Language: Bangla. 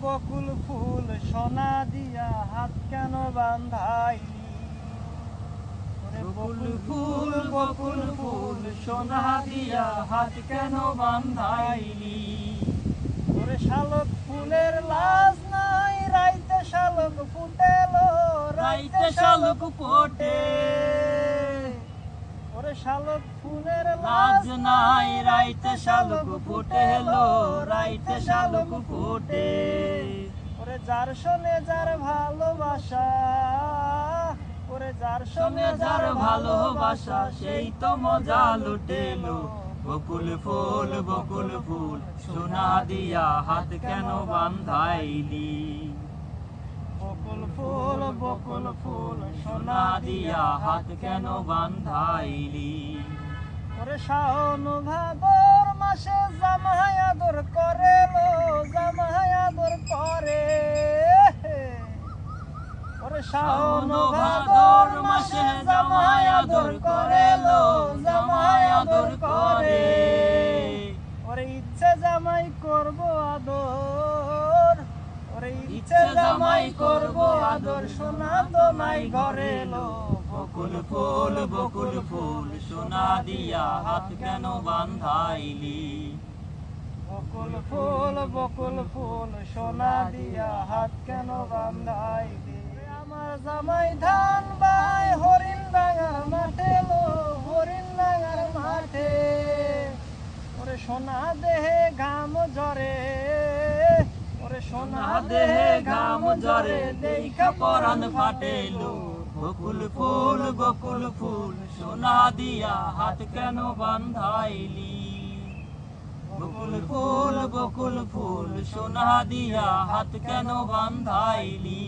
বকুল ফুল সোনা দিয়া হাত কেন বান্ধাইলি? বকুল ফুল বকুল ফুল সোনা দিয়া হাত কেন বান্ধাইলি? ওরে শালক ফুলের লাজ নাই, রাইতে শালক ফুটেলো, রাইতে শালুক ফোটে। ওরে শালক ফুলের লাজ নাই, রাইতে শালুক ফুটেলো, রাইতে শালুক ফোটে। ওরে যার শোনে যার ভালোবাসা, ওরে যার শোনে যার ভালোবাসা, সেই তো মজা লুটেলো। বকুল ফুল সোনা দিয়া হাত কেন বান্ধাইলি? বকুল ফুল সোনা দিয়া হাত কেন বান্ধাইলি? ওরে শাওন ভাদর মাসে জামাই আদর করে লো, জামাই আদর করে। ওরে শাওন ভাদর মাসে জামাই আদর করে লো, জামাই আদর করে। ওরে ইচ্ছে জামাই করব আদর, ওরে ইচ্ছে জামাই করব আদর, সোনা তো নাই ঘরে লো। বকুল ফুল সোনা দিয়া হাত কেন বান্ধাইলি? বকুল ফুল সোনা দিয়া হাত কেন বান্ধাইলি? আমার জামাই ধান বাই হরিণ ডাঙার মাঠে লো, হরিণ ডাঙার মাঠে। ওরে সোনা দেহে ঘাম ঝরে, ওরে সোনা দেহে ঘাম ঝরে, দেখা পরাণ ফাটেলো। বকুল ফুল সোনা দিয়া হাত কেন বান্ধাইলি? বকুল ফুল সোনা দিয়া হাত কেন বান্ধাইলি?